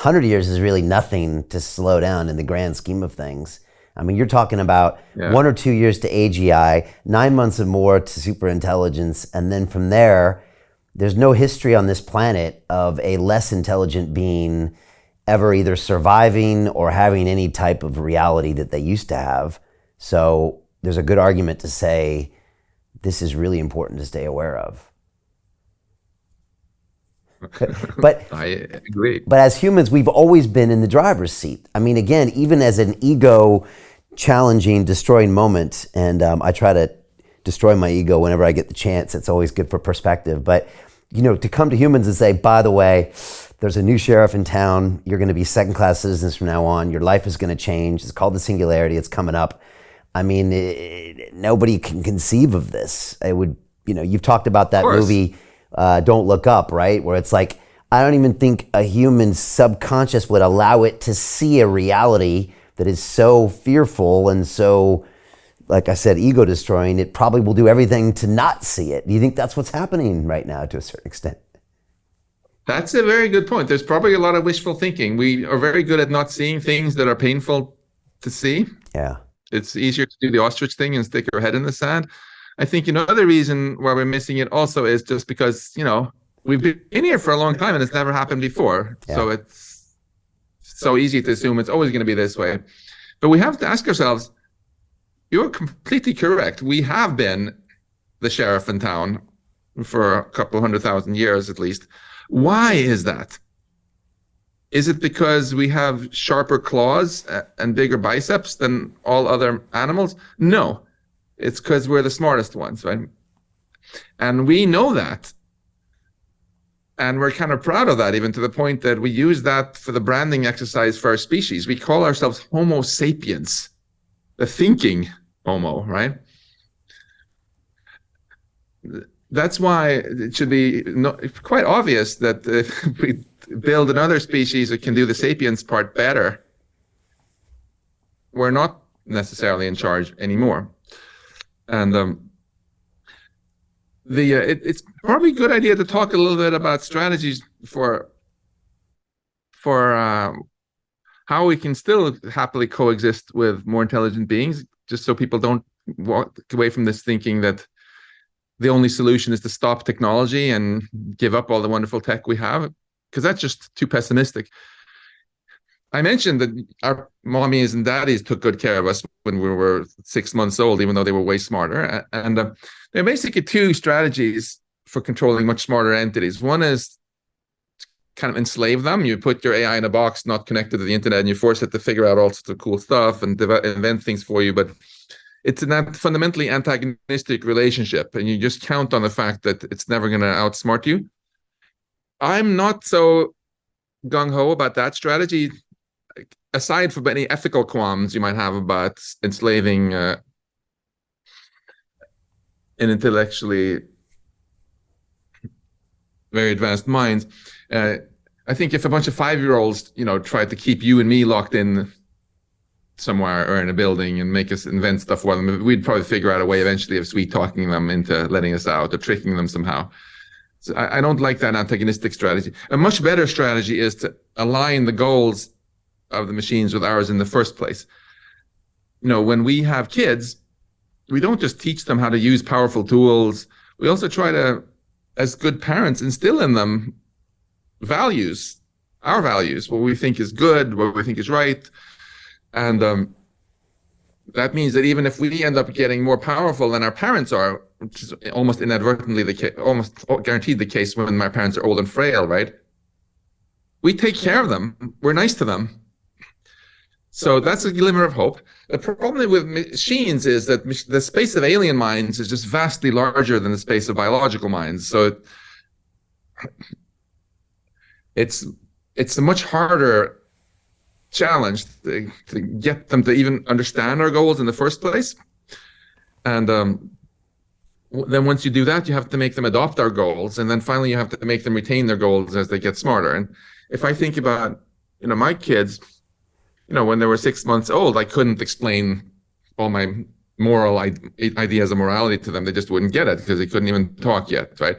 100 years is really nothing to slow down in the grand scheme of things. I mean, you're talking about 1 or 2 years to AGI, 9 months or more to superintelligence, and then from there, there's no history on this planet of a less intelligent being ever either surviving or having any type of reality that they used to have. So there's a good argument to say this is really important to stay aware of. But I agree. But as humans, we've always been in the driver's seat. I mean, again, even as an ego challenging, destroying moment, and I try to destroy my ego whenever I get the chance. It's always good for perspective. But, to come to humans and say, by the way, there's a new sheriff in town. You're going to be second-class citizens from now on. Your life is going to change. It's called the singularity. It's coming up. I mean, nobody can conceive of this. It would, you've talked about that movie, Don't Look Up, right? Where it's like, I don't even think a human subconscious would allow it to see a reality that is so fearful and so, like I said, ego destroying. It probably will do everything to not see it. Do you think that's what's happening right now to a certain extent? That's a very good point. There's probably a lot of wishful thinking. We are very good at not seeing things that are painful to see. Yeah. It's easier to do the ostrich thing and stick our head in the sand. I think another reason why we're missing it also is just because, we've been in here for a long time and it's never happened before. Yeah. So it's so easy to assume it's always going to be this way. But we have to ask ourselves, you're completely correct. We have been the sheriff in town for a couple 100,000 years at least. Why is that? Is it because we have sharper claws and bigger biceps than all other animals? No, it's because we're the smartest ones, right? And we know that. And we're kind of proud of that, even to the point that we use that for the branding exercise for our species. We call ourselves Homo sapiens, the thinking Homo, right? That's why it should be quite obvious that if we build another species that can do the sapiens part better, we're not necessarily in charge anymore. And it's probably a good idea to talk a little bit about strategies for how we can still happily coexist with more intelligent beings, just so people don't walk away from this thinking that the only solution is to stop technology and give up all the wonderful tech we have, because that's just too pessimistic. I mentioned that our mommies and daddies took good care of us when we were 6 months old, even though they were way smarter. And there are basically two strategies for controlling much smarter entities. One is to kind of enslave them. You put your AI in a box not connected to the internet, and you force it to figure out all sorts of cool stuff and invent things for you. But it's a fundamentally antagonistic relationship, and you just count on the fact that it's never going to outsmart you. I'm not so gung-ho about that strategy, aside from any ethical qualms you might have about enslaving an intellectually very advanced minds. I think if a bunch of 5-year-olds, tried to keep you and me locked in somewhere or in a building and make us invent stuff for them, we'd probably figure out a way eventually of sweet talking them into letting us out or tricking them somehow. So I don't like that antagonistic strategy. A much better strategy is to align the goals of the machines with ours in the first place. When we have kids, we don't just teach them how to use powerful tools. We also try to, as good parents, instill in them values, our values, what we think is good, what we think is right. And that means that even if we end up getting more powerful than our parents are, which is almost inadvertently the case, almost guaranteed the case when my parents are old and frail, right? We take care of them. We're nice to them. So that's a glimmer of hope. The problem with machines is that the space of alien minds is just vastly larger than the space of biological minds. So it's a much harder challenge to get them to even understand our goals in the first place. And then once you do that, you have to make them adopt our goals. And then finally, you have to make them retain their goals as they get smarter. And if I think about, my kids, when they were 6 months old, I couldn't explain all my moral ideas of morality to them. They just wouldn't get it because they couldn't even talk yet, right?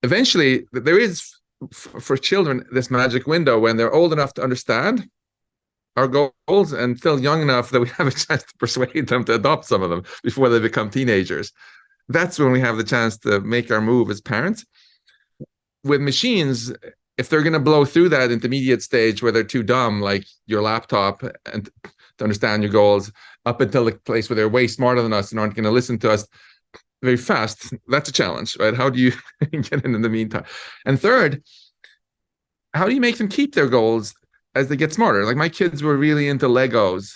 Eventually, there is for children this magic window when they're old enough to understand our goals and still young enough that we have a chance to persuade them to adopt some of them before they become teenagers. That's when we have the chance to make our move as parents. With machines, if they're going to blow through that intermediate stage where they're too dumb, like your laptop, and to understand your goals, up until the place where they're way smarter than us and aren't going to listen to us very fast, that's a challenge, right? How do you get in the meantime? And third, how do you make them keep their goals as they get smarter? Like my kids were really into Legos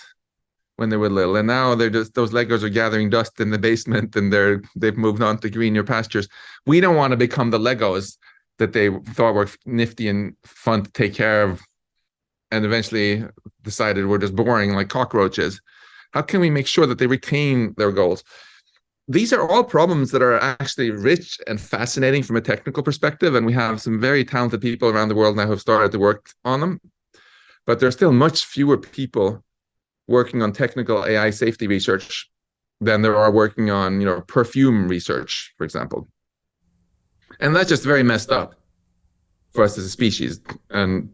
when they were little, and now they're just, those Legos are gathering dust in the basement, and they've moved on to greener pastures. We don't want to become the Legos that they thought were nifty and fun to take care of, and eventually decided were just boring like cockroaches. How can we make sure that they retain their goals? These are all problems that are actually rich and fascinating from a technical perspective, and we have some very talented people around the world now who have started to work on them. But there's still much fewer people working on technical AI safety research than there are working on, perfume research, for example. And that's just very messed up for us as a species. And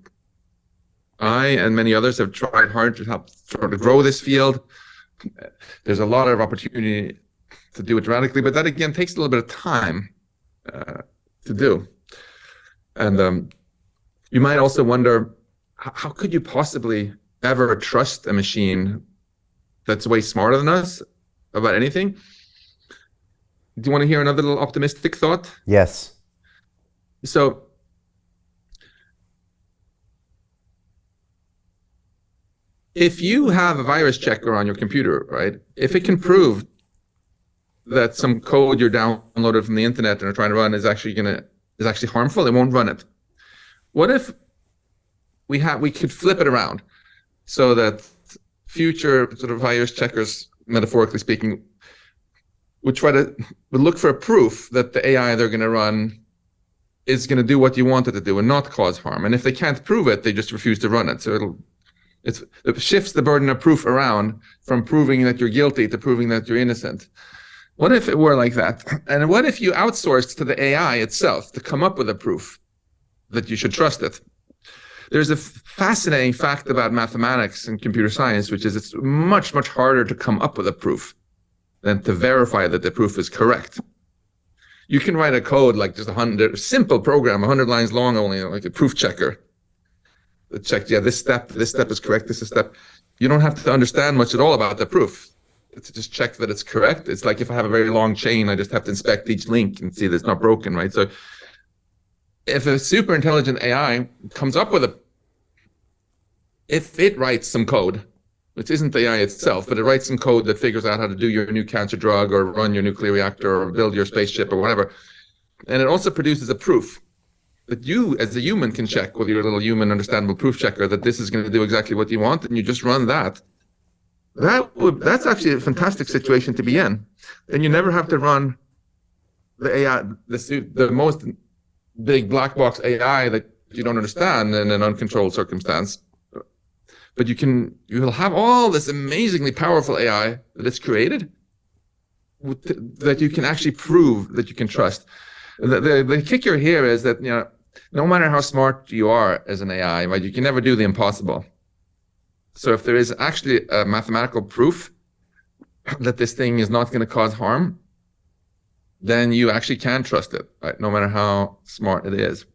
I and many others have tried hard to help sort of grow this field. There's a lot of opportunity to do it dramatically, but that again takes a little bit of time to do. And you might also wonder, how could you possibly ever trust a machine that's way smarter than us about anything? Do you want to hear another little optimistic thought? Yes. So if you have a virus checker on your computer, right? If it can prove that some code you're downloaded from the internet and are trying to run is actually harmful, it won't run it. What if we could flip it around so that future sort of virus checkers, metaphorically speaking, would look for a proof that the AI they're going to run is going to do what you want it to do and not cause harm. And if they can't prove it, they just refuse to run it. So it shifts the burden of proof around from proving that you're guilty to proving that you're innocent. What if it were like that? And what if you outsourced to the AI itself to come up with a proof that you should trust it? There's a fascinating fact about mathematics and computer science, which is it's much, much harder to come up with a proof than to verify that the proof is correct. You can write a code like just a simple program, 100 lines long only, like a proof checker. That checks, this step is correct, this is step. You don't have to understand much at all about the proof. To just check that it's correct. It's like if I have a very long chain, I just have to inspect each link and see that it's not broken, right? So if a super intelligent AI comes up with if it writes some code, which isn't the AI itself, but it writes some code that figures out how to do your new cancer drug or run your nuclear reactor or build your spaceship or whatever, and it also produces a proof that you as a human can check with your little human understandable proof checker that this is going to do exactly what you want, and you just run that. That's actually a fantastic situation to be in. Then you never have to run the AI, the most big black box AI that you don't understand in an uncontrolled circumstance. But you'll have all this amazingly powerful AI that it's created that you can actually prove that you can trust. The kicker here is that no matter how smart you are as an AI, right, you can never do the impossible. So if there is actually a mathematical proof that this thing is not going to cause harm, then you actually can trust it, right? No matter how smart it is.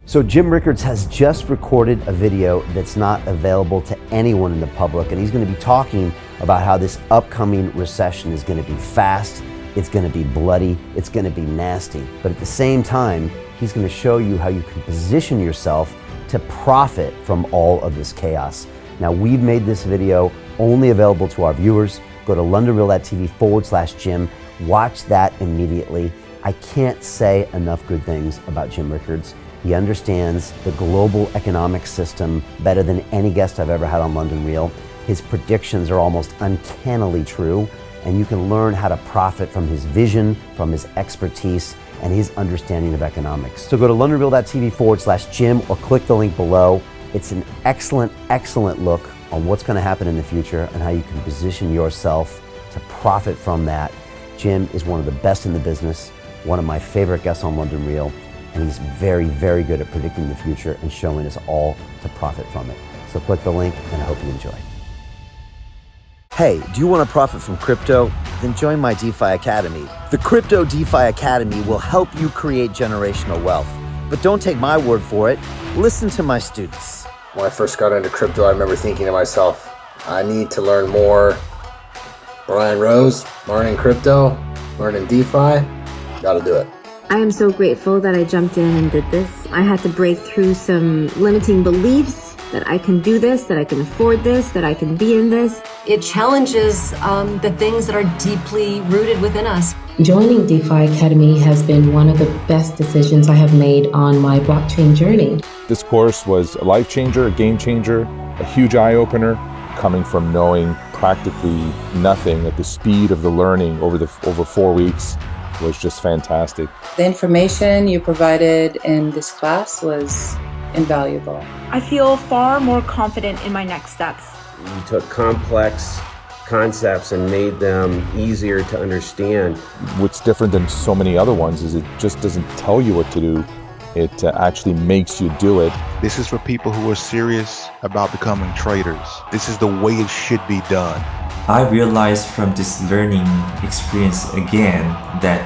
So Jim Rickards has just recorded a video that's not available to anyone in the public, and he's going to be talking about how this upcoming recession is going to be fast, it's going to be bloody, it's going to be nasty. But at the same time, he's going to show you how you can position yourself to profit from all of this chaos. Now, we've made this video only available to our viewers. Go to londonreal.tv/Jim. Watch that immediately. I can't say enough good things about Jim Rickards. He understands the global economic system better than any guest I've ever had on London Real. His predictions are almost uncannily true, and you can learn how to profit from his vision, from his expertise, and his understanding of economics. So go to londonreal.tv/Jim or click the link below. It's an excellent, excellent look on what's going to happen in the future and how you can position yourself to profit from that. Jim is one of the best in the business, one of my favorite guests on London Real. and he's very, very good at predicting the future and showing us all to profit from it. So click the link, and I hope you enjoy. Hey, do you want to profit from crypto? Then join my DeFi Academy. The Crypto DeFi Academy will help you create generational wealth. But don't take my word for it. Listen to my students. When I first got into crypto, I remember thinking to myself, I need to learn more. Brian Rose, learning crypto, learning DeFi, gotta do it. I am so grateful that I jumped in and did this. I had to break through some limiting beliefs that I can do this, that I can afford this, that I can be in this. It challenges the things that are deeply rooted within us. Joining DeFi Academy has been one of the best decisions I have made on my blockchain journey. This course was a life changer, a game changer, a huge eye-opener, coming from knowing practically nothing at the speed of the learning over 4 weeks was just fantastic. The information you provided in this class was invaluable. I feel far more confident in my next steps. You took complex concepts and made them easier to understand. What's different than so many other ones is it just doesn't tell you what to do. It actually makes you do it. This is for people who are serious about becoming traders. This is the way it should be done. I realized from this learning experience again that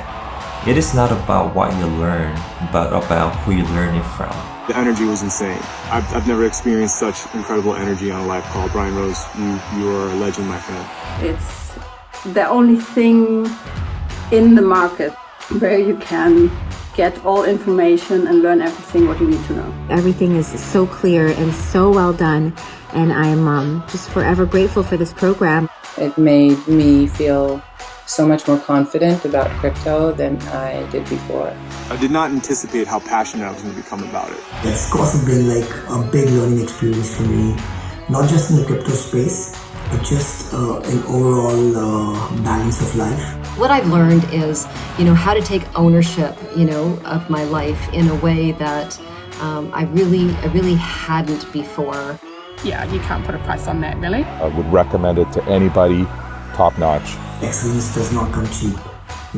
it is not about what you learn, but about who you learn it from. The energy was insane. I've never experienced such incredible energy on a live call. Brian Rose, you are a legend, my friend. It's the only thing in the market where you can get all information and learn everything what you need to know. Everything is so clear and so well done, and I am just forever grateful for this program. It made me feel so much more confident about crypto than I did before. I did not anticipate how passionate I was going to become about it. It's also been like a big learning experience for me, not just in the crypto space, but just an overall balance of life. What I've learned is, how to take ownership, of my life in a way that I really hadn't before. Yeah, you can't put a price on that, really. I would recommend it to anybody, top notch. Excellence does not come cheap.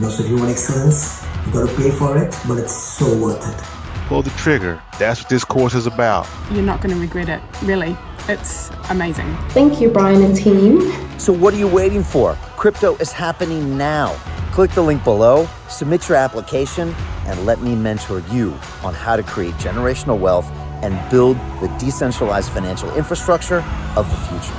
So if you want excellence, you got to pay for it, but it's so worth it. Pull the trigger. That's what this course is about. You're not going to regret it, really. It's amazing. Thank you, Brian and team. So what are you waiting for? Crypto is happening now. Click the link below, submit your application, and let me mentor you on how to create generational wealth and build the decentralized financial infrastructure of the future.